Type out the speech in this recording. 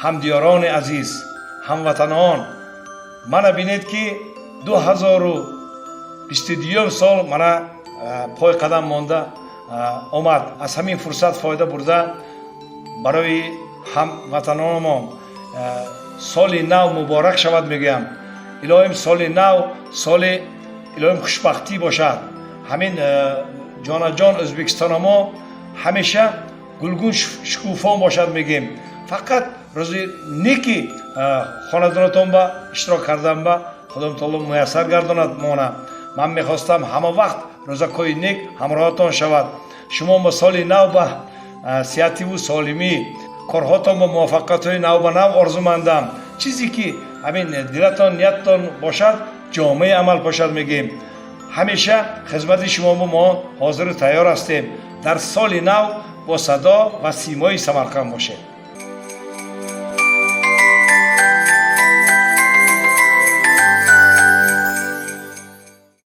ҳамдиёрони азиз, ҳамватанон, мана бинед ки 2022 сол мана пой қадам монда омад. Аз ҳамин фурсат фоида бурда барои ҳамватанонам соли нав муборак шавад мегӯям. илоҳим соли нав соли илоҳим хушбахтӣ бошад. ҳамин ҷонаҷон Ӯзбекистонамо ҳамеша гулгун шукуфон бошад мегӯем. фақат рӯзи неки хонадонатон ба иштирок кардан ба худои таоло муяссар гардонад мона. ман мехостам ҳама вақт рӯзакҳои нек ҳамроҳатон шавад. шумо ба соли нав ба сеҳативу солимӣ, корҳотон ба муваффақиятҳои нав ба нав орзумандам. чизе ки ҳамин дилатон нияттон бошад ҷомеъ амал бошад мегӯем. ҳамеша хизмати шумо мо ҳозиру тайёр ҳастем. дар соли нав бо садо ва симои Самарқанд бошед.